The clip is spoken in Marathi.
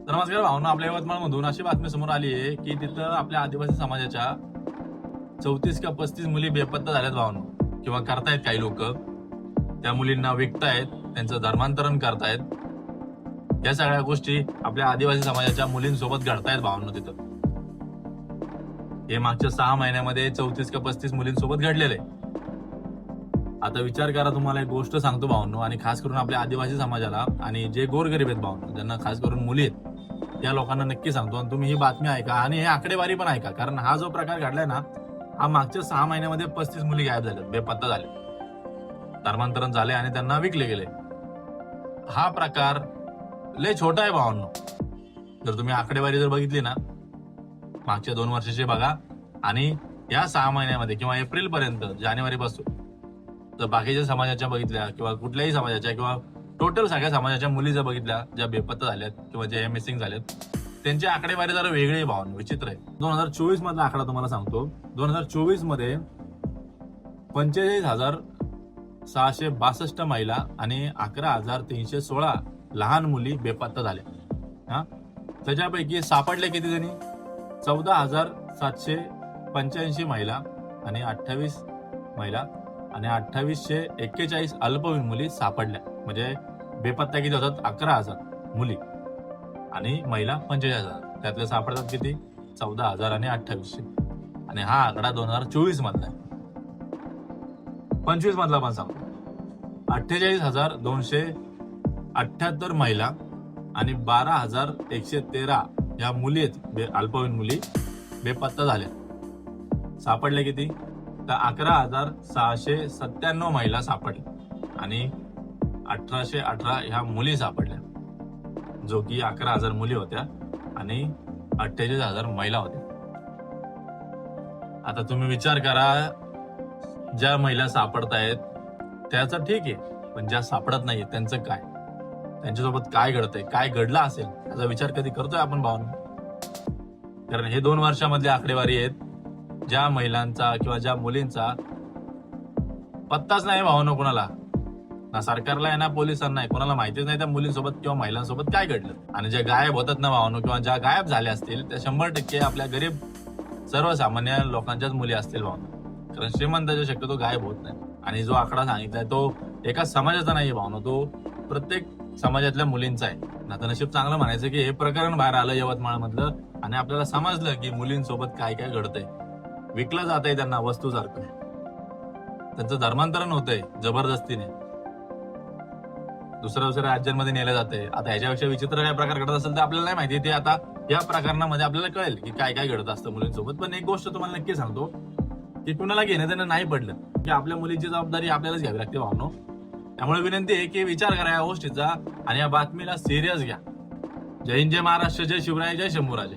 नमस्कार भावना, आपल्या यवतमाळमधून अशी बातमी समोर आली आहे की तिथं आपल्या आदिवासी समाजाच्या 34 का 35 मुली बेपत्ता झाल्यात भावना, किंवा करतायत काही लोक. त्या मुलींना विकतायत, त्यांचं धर्मांतरण करतायत. या सगळ्या गोष्टी आपल्या आदिवासी समाजाच्या मुलींसोबत घडतायत भावना. तिथं हे मागच्या 6 महिन्यामध्ये 34 का 35 मुलींसोबत घडलेलं आहे. आता विचार करा, तुम्हाला एक गोष्ट सांगतो भावनो, आणि खास करून आपल्या आदिवासी समाजाला आणि जे गोरगरीब आहेत भावनो, ज्यांना खास करून मुली आहेत, त्या लोकांना नक्की सांगतो. आणि तुम्ही ही बातमी ऐका आणि हे आकडेवारी पण ऐका, कारण हा जो प्रकार घडलाय ना, हा मागच्या 6 महिन्यामध्ये 35 मुली गायब झाल्यात, बेपत्ता झाले, धर्मांतरण झाले आणि त्यांना विकले गेले. हा प्रकार लय छोटा आहे भावांनो. जर तुम्ही आकडेवारी जर बघितली ना, मागच्या 2 वर्षाची बघा आणि या 6 महिन्यामध्ये किंवा एप्रिल पर्यंत, जानेवारी पासून जर बाकीच्या समाजाच्या बघितल्या किंवा कुठल्याही समाजाच्या किंवा टोटल सगळ्या समाजाच्या मुली जर बघितल्या ज्या बेपत्ता झाल्यात किंवा जे मिसिंग झाल्यात, त्यांची आकडेवारी जरा वेगळी भावना, विचित्र आहे. 2024 मधला आकडा तुम्हाला सांगतो. 2024 मध्ये 45,662 महिला आणि 11,316 लहान मुली बेपत्ता झाल्या. त्याच्यापैकी सापडले किती जणी? 14,785 महिला आणि 28 महिला आणि 2841 अल्पवयीन मुली सापडल्या. म्हणजे बेपत्ता किती होतात? 11,000 मुली आणि महिला 45,000. त्यातले सापडतात किती? 14,000 आणि 2800. आणि हा आकडा 2024 मधला आहे. 25 मधला पण सांगतो. 48,278 महिला आणि 12,113 या मुली आहेत, अल्पवयीन मुली बेपत्ता झाल्या. सापडले किती? तर 11,697 महिला सापडल्या आणि 1,818 ह्या मुली सापडल्या, जो की 11,000 मुली होत्या आणि 48,000 महिला होत्या. आता तुम्ही विचार करा, ज्या महिला सापडतायत त्याचं ठीक आहे, पण ज्या सापडत नाहीये त्यांचं काय? त्यांच्यासोबत काय घडतंय, काय घडलं असेल याचा विचार कधी करतोय आपण भावना? कारण हे 2 वर्षामधली आकडेवारी आहेत, ज्या महिलांचा किंवा ज्या मुलींचा पत्ताच नाही भावना कोणाला, ना सरकारला आहे ना पोलिसांना आहे, कोणाला माहितीच नाही त्या मुलींसोबत किंवा महिलांसोबत काय घडलं. आणि ज्या गायब होतात ना भावना, किंवा ज्या गायब झाल्या असतील त्या 100% आपल्या गरीब सर्वसामान्य लोकांच्याच मुली असतील भावना. कारण श्रीमंताच्या शक्यतो गायब होत नाही. आणि जो आकडा सांगितलाय तो एका समाजाचा नाही भावना, तो प्रत्येक समाजातल्या मुलींचा आहे. आता नशीब चांगलं म्हणायचं की हे प्रकरण बाहेर आलं यवतमाळ मधलं आणि आपल्याला समजलं की मुलींसोबत काय काय घडतंय. विकलं जातंय त्यांना वस्तूसारखं, त्यांचं धर्मांतरण होतंय जबरदस्तीने, दुसऱ्या राज्यांमध्ये नेलं जातंय. आता ह्याच्यापेक्षा विचित्र काय प्रकार घडत असेल तर आपल्याला नाही माहिती. ते आता या प्रकरणामध्ये आपल्याला कळेल की काय काय घडत असतं मुलींसोबत. पण एक गोष्ट तुम्हाला नक्की सांगतो की कुणाला घेणं देणं नाही पडलं की आपल्या मुलीची जबाबदारी आपल्यालाच घ्यावी लागते भावनो. त्यामुळे विनंती आहे की विचार करा या गोष्टीचा आणि या बातमीला सिरियस घ्या. जय हिंद, जय महाराष्ट्र, जय शिवराय, जय शंभूराजे.